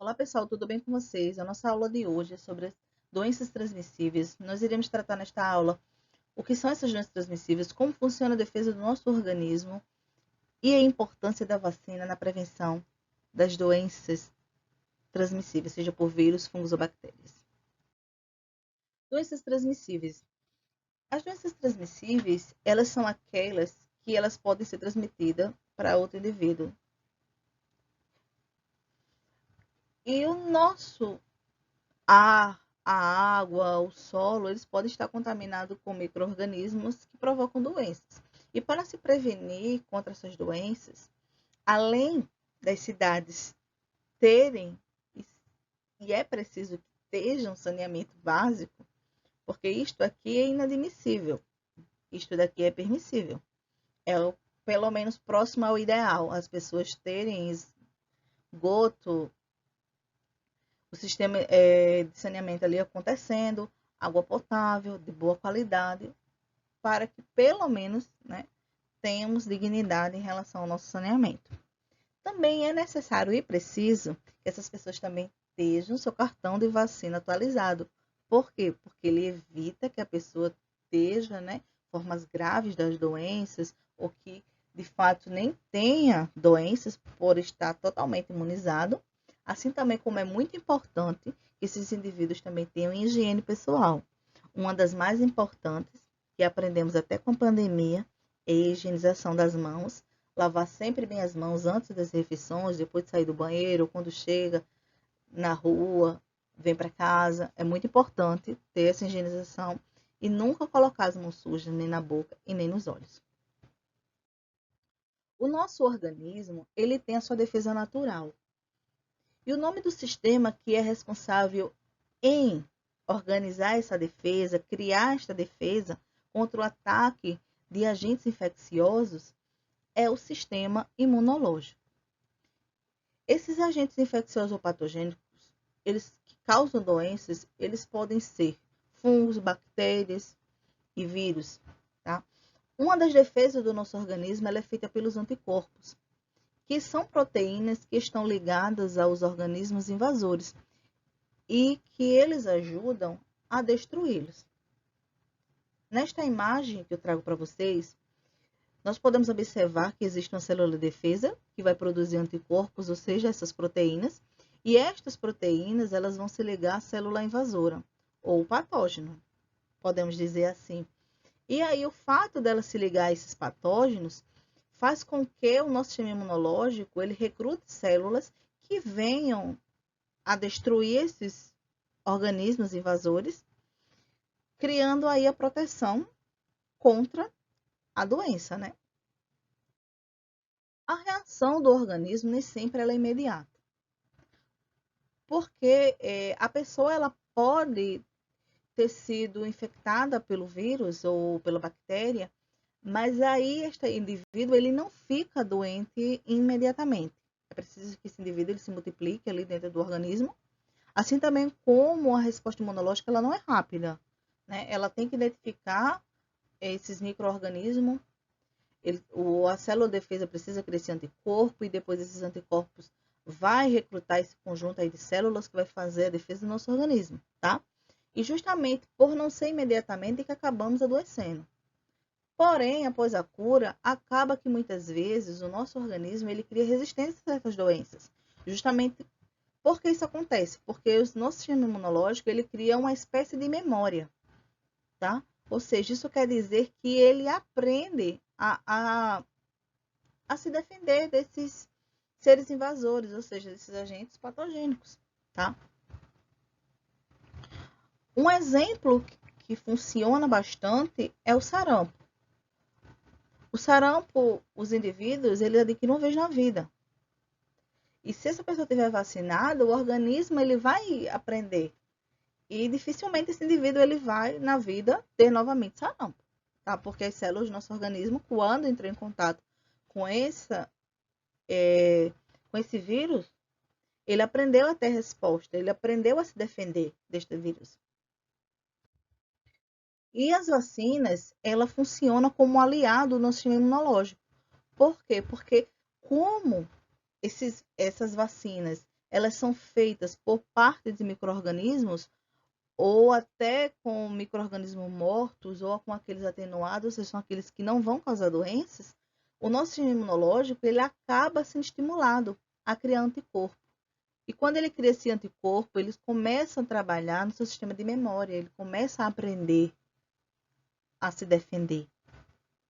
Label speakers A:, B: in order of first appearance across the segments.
A: Olá pessoal, tudo bem com vocês? A nossa aula de hoje é sobre as doenças transmissíveis. Nós iremos tratar nesta aula o que são essas doenças transmissíveis, como funciona a defesa do nosso organismo e a importância da vacina na prevenção das doenças transmissíveis, seja por vírus, fungos ou bactérias. Doenças transmissíveis. As doenças transmissíveis, elas são aquelas que elas podem ser transmitidas para outro indivíduo. E o nosso ar, a água, o solo, eles podem estar contaminados com micro-organismos que provocam doenças. E para se prevenir contra essas doenças, além das cidades terem, e é preciso que estejam saneamento básico, porque isto aqui é inadmissível, isto daqui é permissível. É pelo menos próximo ao ideal, as pessoas terem esgoto, o sistema de saneamento ali acontecendo, água potável, de boa qualidade, para que pelo menos, né, tenhamos dignidade em relação ao nosso saneamento. Também é necessário e preciso que essas pessoas também estejam seu cartão de vacina atualizado. Por quê? Porque ele evita que a pessoa esteja, né, formas graves das doenças ou que de fato nem tenha doenças por estar totalmente imunizado. Assim também como é muito importante que esses indivíduos também tenham higiene pessoal. Uma das mais importantes, que aprendemos até com a pandemia, é a higienização das mãos. Lavar sempre bem as mãos antes das refeições, depois de sair do banheiro, quando chega na rua, vem para casa. É muito importante ter essa higienização e nunca colocar as mãos sujas nem na boca e nem nos olhos. O nosso organismo, ele tem a sua defesa natural. E o nome do sistema que é responsável em organizar essa defesa, criar esta defesa contra o ataque de agentes infecciosos, é o sistema imunológico. Esses agentes infecciosos ou patogênicos, eles que causam doenças, eles podem ser fungos, bactérias e vírus, tá? Uma das defesas do nosso organismo é feita pelos anticorpos, que são proteínas que estão ligadas aos organismos invasores e que eles ajudam a destruí-los. Nesta imagem que eu trago para vocês, nós podemos observar que existe uma célula de defesa que vai produzir anticorpos, ou seja, essas proteínas, e estas proteínas elas vão se ligar à célula invasora, ou patógeno, podemos dizer assim. E aí o fato dela se ligar a esses patógenos faz com que o nosso sistema imunológico ele recrute células que venham a destruir esses organismos invasores, criando aí a proteção contra a doença, né? A reação do organismo nem sempre ela é imediata, porque a pessoa ela pode ter sido infectada pelo vírus ou pela bactéria, mas aí este indivíduo ele não fica doente imediatamente. É preciso que esse indivíduo ele se multiplique ali dentro do organismo. Assim também como a resposta imunológica ela não é rápida, né? Ela tem que identificar esses micro-organismos, a célula de defesa precisa crescer anticorpo e depois esses anticorpos vai recrutar esse conjunto aí de células que vai fazer a defesa do nosso organismo, tá? E justamente por não ser imediatamente que acabamos adoecendo. Porém, após a cura, acaba que muitas vezes o nosso organismo ele cria resistência a certas doenças. Justamente porque isso acontece? Porque o nosso sistema imunológico ele cria uma espécie de memória, tá? Ou seja, isso quer dizer que ele aprende a se defender desses seres invasores, ou seja, desses agentes patogênicos, tá? Um exemplo que funciona bastante é o sarampo. O sarampo, os indivíduos, eles adquirem uma vez na vida. E se essa pessoa estiver vacinada, o organismo ele vai aprender. E dificilmente esse indivíduo ele vai, na vida, ter novamente sarampo. Tá? Porque as células do nosso organismo, quando entram em contato com com esse vírus, ele aprendeu a ter resposta, ele aprendeu a se defender deste vírus. E as vacinas, ela funciona como um aliado no sistema imunológico. Por quê? Porque como essas vacinas, elas são feitas por parte de micro-organismos ou até com micro-organismos mortos ou com aqueles atenuados, ou seja, são aqueles que não vão causar doenças, o nosso sistema imunológico ele acaba sendo estimulado a criar anticorpo. E quando ele cria esse anticorpo, eles começam a trabalhar no seu sistema de memória, ele começa a aprender a se defender,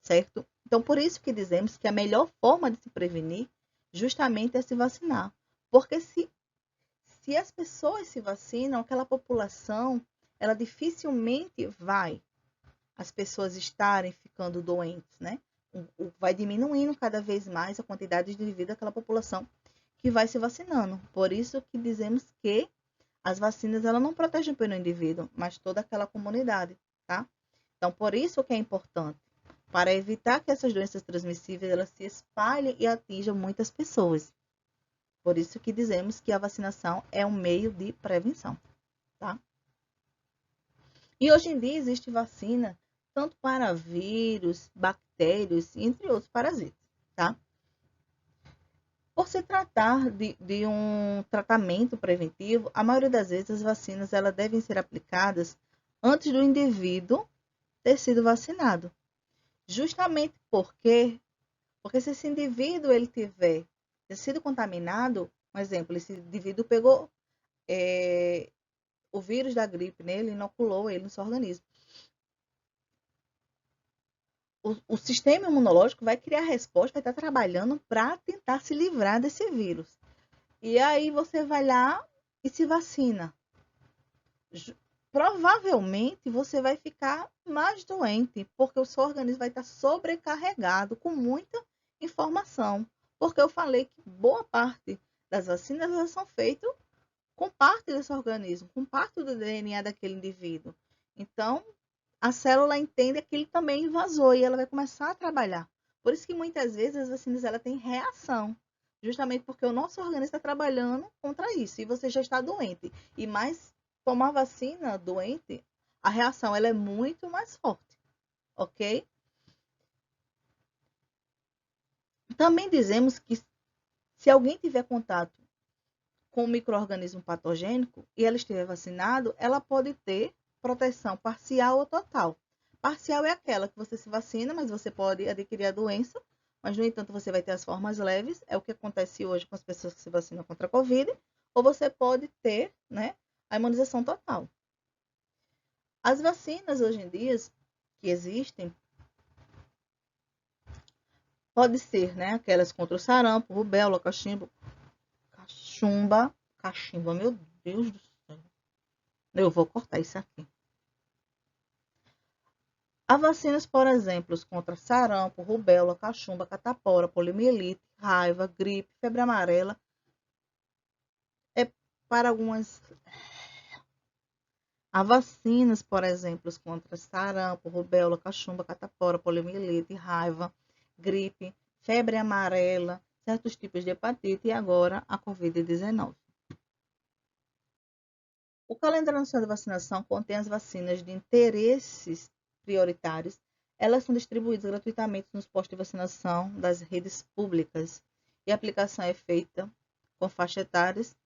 A: certo? Então, por isso que dizemos que a melhor forma de se prevenir justamente é se vacinar. Porque se as pessoas se vacinam, aquela população, ela dificilmente vai as pessoas estarem ficando doentes, né? Vai diminuindo cada vez mais a quantidade de indivíduos daquela população que vai se vacinando. Por isso que dizemos que as vacinas ela não protegem apenas o indivíduo, mas toda aquela comunidade, tá? Então, por isso que é importante, para evitar que essas doenças transmissíveis elas se espalhem e atinjam muitas pessoas. Por isso que dizemos que a vacinação é um meio de prevenção, tá? E hoje em dia existe vacina tanto para vírus, bactérias, entre outros parasitas, tá? Por se tratar de um tratamento preventivo, a maioria das vezes as vacinas elas devem ser aplicadas antes do indivíduo ter sido vacinado. Justamente porque se esse indivíduo ele tiver sido contaminado, um exemplo, esse indivíduo pegou o vírus da gripe nele, inoculou ele no seu organismo. O sistema imunológico vai criar resposta, vai estar trabalhando para tentar se livrar desse vírus. E aí você vai lá e se vacina. Provavelmente você vai ficar mais doente, porque o seu organismo vai estar sobrecarregado com muita informação. Porque eu falei que boa parte das vacinas elas são feitas com parte desse organismo, com parte do DNA daquele indivíduo. Então, a célula entende que ele também invasou e ela vai começar a trabalhar. Por isso que muitas vezes as vacinas ela têm reação, justamente porque o nosso organismo está trabalhando contra isso e você já está doente. E mais tomar vacina doente, a reação ela é muito mais forte, ok? Também dizemos que se alguém tiver contato com um micro-organismo patogênico e ela estiver vacinado, ela pode ter proteção parcial ou total. Parcial é aquela que você se vacina, mas você pode adquirir a doença, mas, no entanto, você vai ter as formas leves, é o que acontece hoje com as pessoas que se vacinam contra a Covid, ou você pode ter, né, a imunização total. As vacinas, hoje em dia, que existem, pode ser, né, aquelas contra o sarampo, rubéola, cachumba, meu Deus do céu. Eu vou cortar isso aqui. Há vacinas, por exemplo, contra sarampo, rubéola, cachumba, catapora, poliomielite, raiva, gripe, febre amarela. Para algumas. Há vacinas, por exemplo, contra sarampo, rubéola, cachumba, catapora, poliomielite, raiva, gripe, febre amarela, certos tipos de hepatite e agora a Covid-19. O calendário nacional de vacinação contém as vacinas de interesses prioritários. Elas são distribuídas gratuitamente nos postos de vacinação das redes públicas e a aplicação é feita com faixa etárias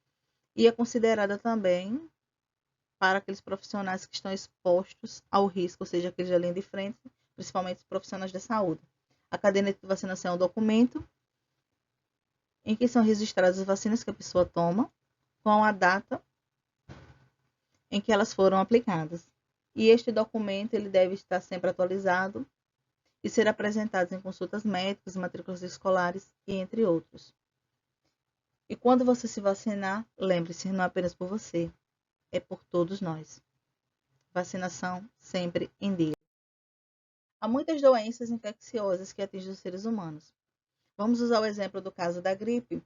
A: e é considerada também para aqueles profissionais que estão expostos ao risco, ou seja, aqueles da linha de frente, principalmente os profissionais da saúde. A caderneta de vacinação é um documento em que são registradas as vacinas que a pessoa toma, com a data em que elas foram aplicadas. E este documento ele deve estar sempre atualizado e ser apresentado em consultas médicas, matrículas escolares e entre outros. E quando você se vacinar, lembre-se, não é apenas por você, é por todos nós. Vacinação sempre em dia. Há muitas doenças infecciosas que atingem os seres humanos. Vamos usar o exemplo do caso da gripe.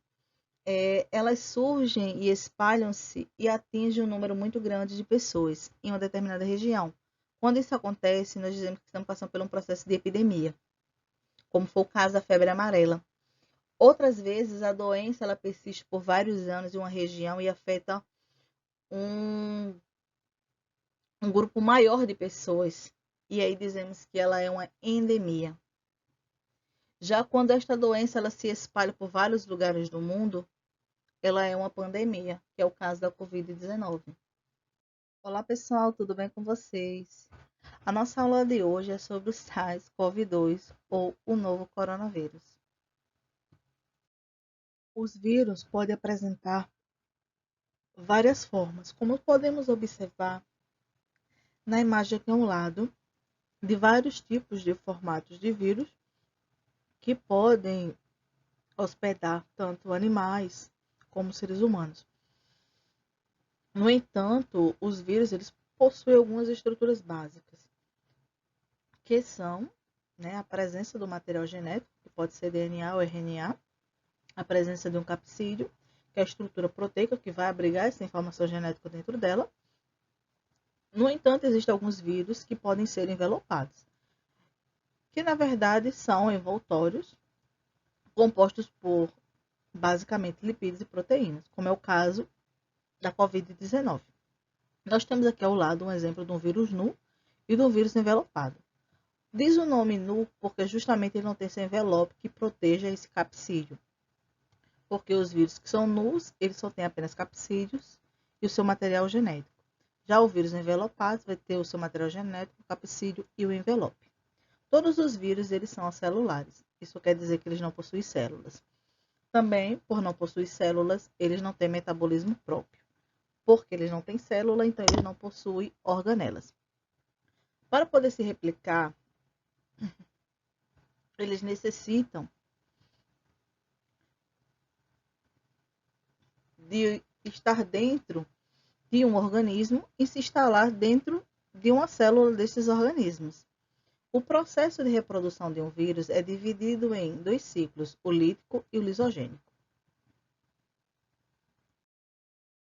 A: Elas surgem e espalham-se e atingem um número muito grande de pessoas em uma determinada região. Quando isso acontece, nós dizemos que estamos passando por um processo de epidemia, como foi o caso da febre amarela. Outras vezes, a doença ela persiste por vários anos em uma região e afeta um grupo maior de pessoas. E aí dizemos que ela é uma endemia. Já quando esta doença ela se espalha por vários lugares do mundo, ela é uma pandemia, que é o caso da Covid-19. Olá pessoal, tudo bem com vocês? A nossa aula de hoje é sobre o SARS-CoV-2 ou o novo coronavírus. Os vírus podem apresentar várias formas, como podemos observar na imagem aqui ao lado, de vários tipos de formatos de vírus que podem hospedar tanto animais como seres humanos. No entanto, os vírus eles possuem algumas estruturas básicas, que são, né, a presença do material genético, que pode ser DNA ou RNA, a presença de um capsídeo, que é a estrutura proteica que vai abrigar essa informação genética dentro dela. No entanto, existem alguns vírus que podem ser envelopados, que na verdade são envoltórios compostos por basicamente lipídios e proteínas, como é o caso da Covid-19. Nós temos aqui ao lado um exemplo de um vírus nu e de um vírus envelopado. Diz o nome nu porque justamente ele não tem esse envelope que proteja esse capsídeo. Porque os vírus que são nus, eles só têm apenas capsídeos e o seu material genético. Já o vírus envelopado vai ter o seu material genético, o capsídeo e o envelope. Todos os vírus eles são acelulares. Isso quer dizer que eles não possuem células. Também, por não possuir células, eles não têm metabolismo próprio. Porque eles não têm célula, então eles não possuem organelas. Para poder se replicar, eles necessitam de estar dentro de um organismo e se instalar dentro de uma célula desses organismos. O processo de reprodução de um vírus é dividido em dois ciclos, o lítico e o lisogênico.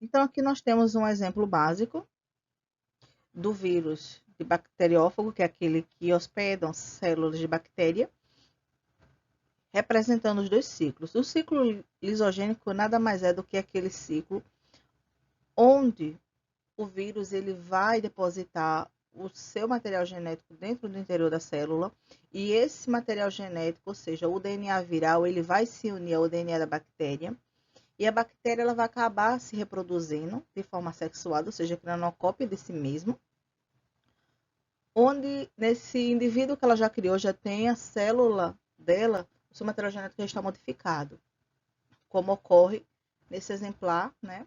A: Então, aqui nós temos um exemplo básico do vírus de bacteriófago, que é aquele que hospeda células de bactéria, representando os dois ciclos. O ciclo lisogênico nada mais é do que aquele ciclo onde o vírus ele vai depositar o seu material genético dentro do interior da célula e esse material genético, ou seja, o DNA viral, ele vai se unir ao DNA da bactéria e a bactéria ela vai acabar se reproduzindo de forma sexuada, ou seja, criando uma cópia de si mesmo, onde nesse indivíduo que ela já criou já tem a célula dela, o seu material genético já está modificado, como ocorre nesse exemplar, né,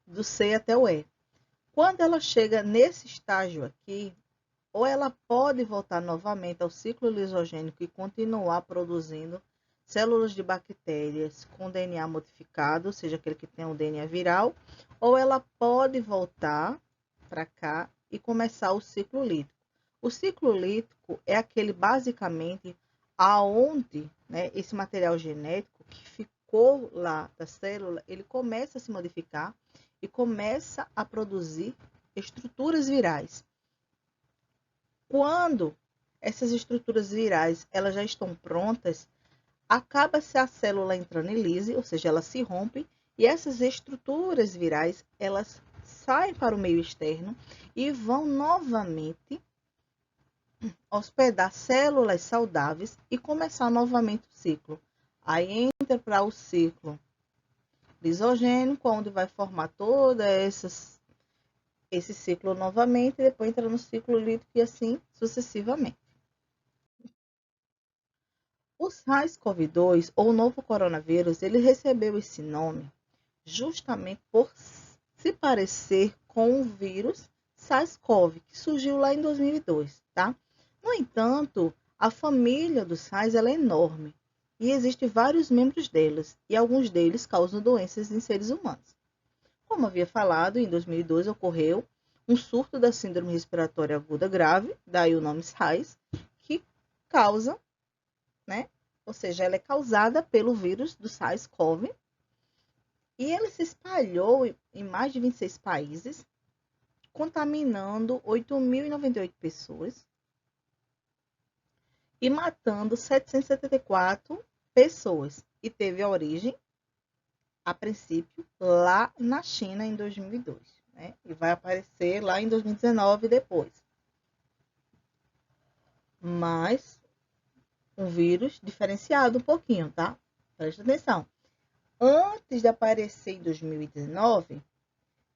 A: do C até o E. Quando ela chega nesse estágio aqui, ou ela pode voltar novamente ao ciclo lisogênico e continuar produzindo células de bactérias com DNA modificado, ou seja, aquele que tem o DNA viral, ou ela pode voltar para cá e começar o ciclo lítico. O ciclo lítico é aquele basicamente aonde, né, esse material genético que ficou lá da célula, ele começa a se modificar e começa a produzir estruturas virais. Quando essas estruturas virais elas já estão prontas, acaba-se a célula entrando em lise, ou seja, ela se rompe, e essas estruturas virais elas saem para o meio externo e vão novamente hospedar células saudáveis e começar novamente o ciclo. Aí entra para o ciclo lisogênico, onde vai formar toda esse ciclo novamente, e depois entra no ciclo lítico e assim sucessivamente. O SARS-CoV-2, ou novo coronavírus, ele recebeu esse nome justamente por se parecer com o vírus SARS-CoV, que surgiu lá em 2002, tá? No entanto, a família do SARS ela é enorme e existem vários membros deles, e alguns deles causam doenças em seres humanos. Como havia falado, em 2002 ocorreu um surto da síndrome respiratória aguda grave, daí o nome SARS, que causa, né? Ou seja, ela é causada pelo vírus do SARS-CoV e ele se espalhou em mais de 26 países, contaminando 8.098 pessoas e matando 774 pessoas. E teve a origem, a princípio, lá na China em 2002, né? E vai aparecer lá em 2019 depois. Mas um vírus diferenciado um pouquinho, tá? Presta atenção. Antes de aparecer em 2019,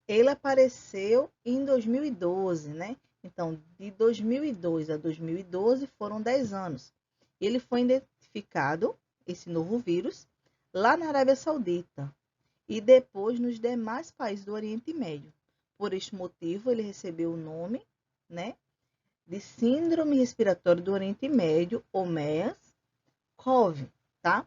A: ele apareceu em 2012, né? Então, de 2002 a 2012 foram 10 anos. Ele foi identificado, esse novo vírus, lá na Arábia Saudita e depois nos demais países do Oriente Médio. Por este motivo, ele recebeu o nome, né, de Síndrome Respiratória do Oriente Médio, ou MERS-CoV, tá?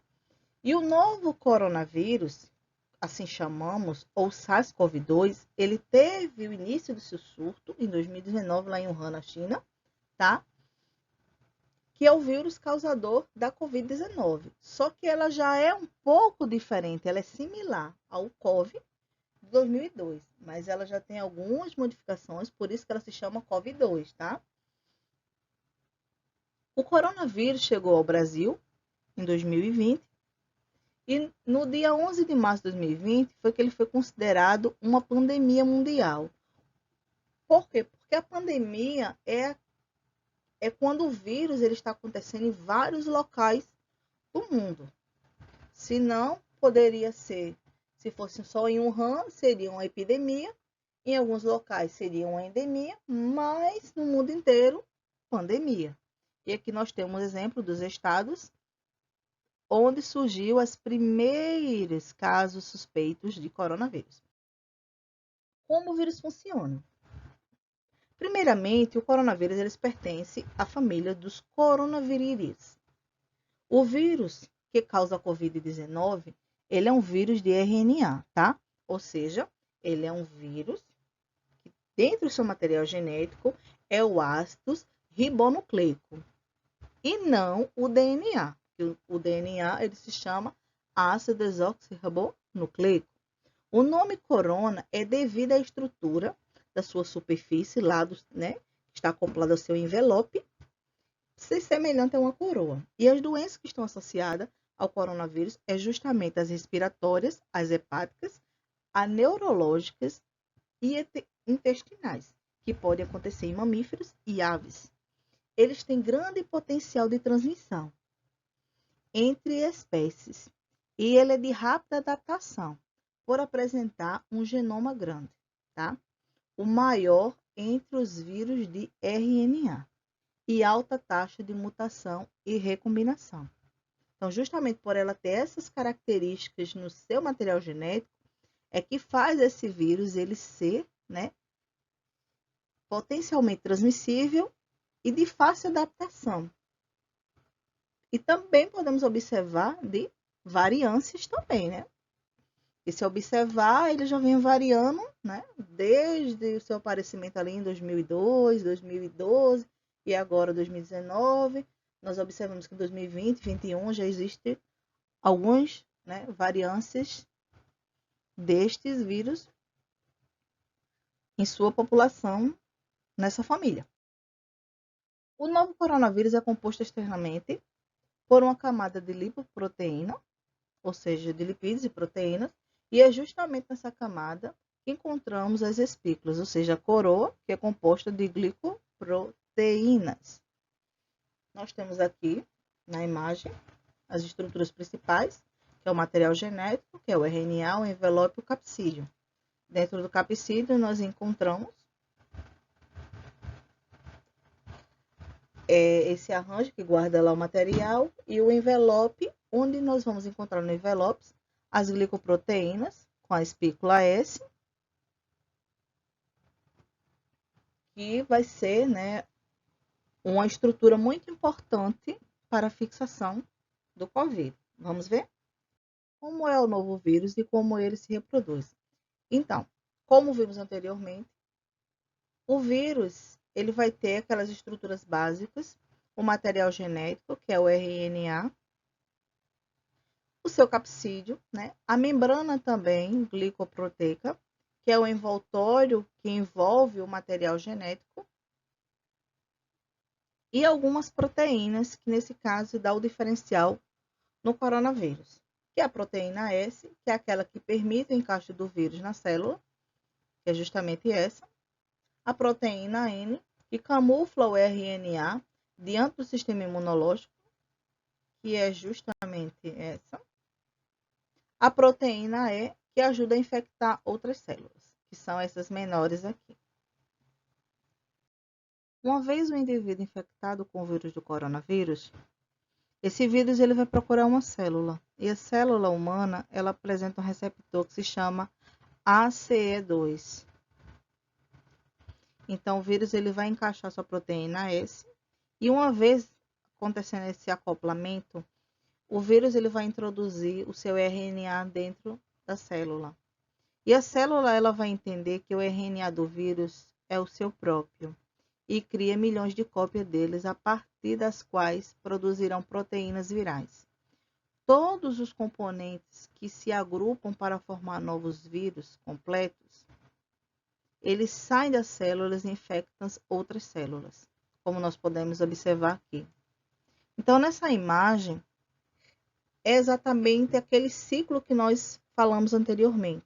A: E o novo coronavírus, assim chamamos, ou SARS-CoV-2, ele teve o início do seu surto em 2019 lá em Wuhan, na China, tá? Que é o vírus causador da Covid-19. Só que ela já é um pouco diferente, ela é similar ao COVID de 2002, mas ela já tem algumas modificações, por isso que ela se chama COVID-2, tá? O coronavírus chegou ao Brasil em 2020 e no dia 11 de março de 2020 foi que ele foi considerado uma pandemia mundial. Por quê? Porque a pandemia é quando o vírus ele está acontecendo em vários locais do mundo. Se não, poderia ser, se fosse só em Wuhan, seria uma epidemia, em alguns locais seria uma endemia, mas no mundo inteiro, pandemia. E aqui nós temos exemplo dos estados onde surgiu os primeiros casos suspeitos de coronavírus. Como o vírus funciona? Primeiramente, o coronavírus ele pertence à família dos coronavírus. O vírus que causa a Covid-19, ele é um vírus de RNA, tá? Ou seja, ele é um vírus que dentro do seu material genético é o ácido ribonucleico e não o DNA. O DNA ele se chama ácido desoxirribonucleico. O nome corona é devido à estrutura da sua superfície, lados, né, está acoplado ao seu envelope, semelhante a uma coroa. E as doenças que estão associadas ao coronavírus é justamente as respiratórias, as hepáticas, as neurológicas e intestinais, que podem acontecer em mamíferos e aves. Eles têm grande potencial de transmissão entre espécies e ele é de rápida adaptação, por apresentar um genoma grande, tá? O maior entre os vírus de RNA e alta taxa de mutação e recombinação. Então, justamente por ela ter essas características no seu material genético, é que faz esse vírus ele ser, né, potencialmente transmissível e de fácil adaptação. E também podemos observar de variâncias também, né? E se observar, ele já vem variando, né? Desde o seu aparecimento ali em 2002, 2012 e agora 2019. Nós observamos que em 2020, 2021 já existem algumas, né, variâncias destes vírus em sua população nessa família. O novo coronavírus é composto externamente por uma camada de lipoproteína, ou seja, de lipídios e proteínas, e é justamente nessa camada que encontramos as espículas, ou seja, a coroa, que é composta de glicoproteínas. Nós temos aqui na imagem as estruturas principais, que é o material genético, que é o RNA, o envelope e o capsídeo. Dentro do capsídeo nós encontramos esse arranjo que guarda lá o material e o envelope, onde nós vamos encontrar no envelope as glicoproteínas com a espícula S, que vai ser, né, uma estrutura muito importante para a fixação do COVID. Vamos ver como é o novo vírus e como ele se reproduz. Então, como vimos anteriormente, o vírus ele vai ter aquelas estruturas básicas, o material genético, que é o RNA, o seu capsídeo, né? A membrana também glicoproteica, que é o envoltório que envolve o material genético, e algumas proteínas, que nesse caso dá o diferencial no coronavírus, que é a proteína S, que é aquela que permite o encaixe do vírus na célula, que é justamente essa, a proteína N, que camufla o RNA diante do sistema imunológico, que é justamente essa, A proteína E, que ajuda a infectar outras células, que são essas menores aqui. Uma vez o indivíduo infectado com o vírus do coronavírus, esse vírus ele vai procurar uma célula. E a célula humana, ela apresenta um receptor que se chama ACE2. Então, o vírus ele vai encaixar sua proteína S. E uma vez acontecendo esse acoplamento, o vírus ele vai introduzir o seu RNA dentro da célula. E a célula ela vai entender que o RNA do vírus é o seu próprio e cria milhões de cópias deles, a partir das quais produzirão proteínas virais. Todos os componentes que se agrupam para formar novos vírus completos, eles saem das células e infectam outras células, como nós podemos observar aqui. Então, nessa imagem, é exatamente aquele ciclo que nós falamos anteriormente.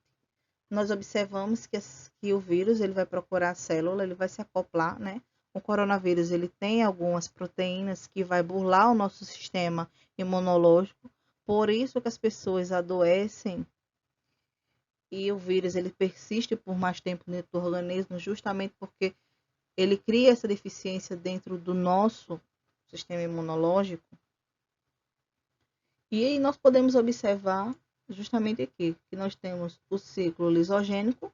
A: Nós observamos que o vírus ele vai procurar a célula, ele vai se acoplar, né? O coronavírus ele tem algumas proteínas que vai burlar o nosso sistema imunológico, por isso que as pessoas adoecem e o vírus ele persiste por mais tempo dentro do organismo, justamente porque ele cria essa deficiência dentro do nosso sistema imunológico. E aí nós podemos observar justamente aqui que nós temos o ciclo lisogênico,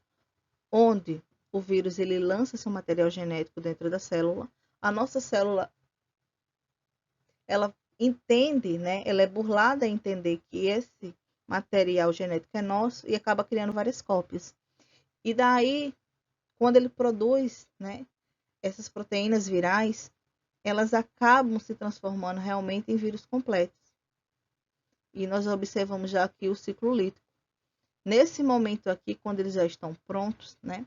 A: onde o vírus ele lança seu material genético dentro da célula. A nossa célula ela entende, né? Ela é burlada a entender que esse material genético é nosso e acaba criando várias cópias. E daí, quando ele produz, né, essas proteínas virais, elas acabam se transformando realmente em vírus completos. E nós observamos já aqui o ciclo lítico. Nesse momento aqui, quando eles já estão prontos, né?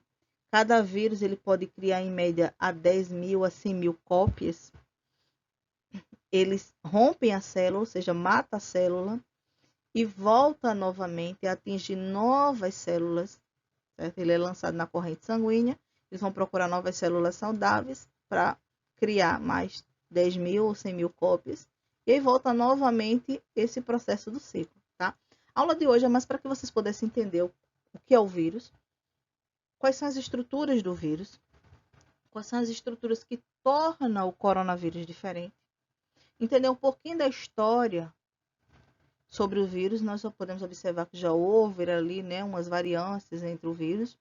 A: Cada vírus ele pode criar em média a 10.000 a 100.000 cópias. Eles rompem a célula, ou seja, mata a célula e volta novamente a atingir novas células. Certo? Ele é lançado na corrente sanguínea. Eles vão procurar novas células saudáveis para criar mais 10.000 ou 100.000 cópias. E aí volta novamente esse processo do ciclo. Tá? A aula de hoje é mais para que vocês pudessem entender o que é o vírus, quais são as estruturas do vírus, quais são as estruturas que tornam o coronavírus diferente, entender um pouquinho da história sobre o vírus. Nós só podemos observar que já houve ali, né, umas variâncias entre o vírus.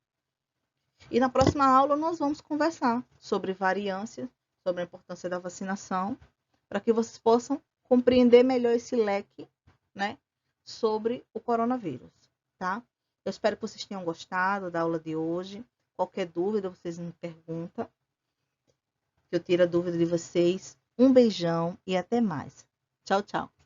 A: E na próxima aula nós vamos conversar sobre variância, sobre a importância da vacinação, para que vocês possam compreender melhor esse leque, né, sobre o coronavírus, tá? Eu espero que vocês tenham gostado da aula de hoje. Qualquer dúvida, vocês me perguntam, que eu tiro a dúvida de vocês. Um beijão e até mais. Tchau, tchau.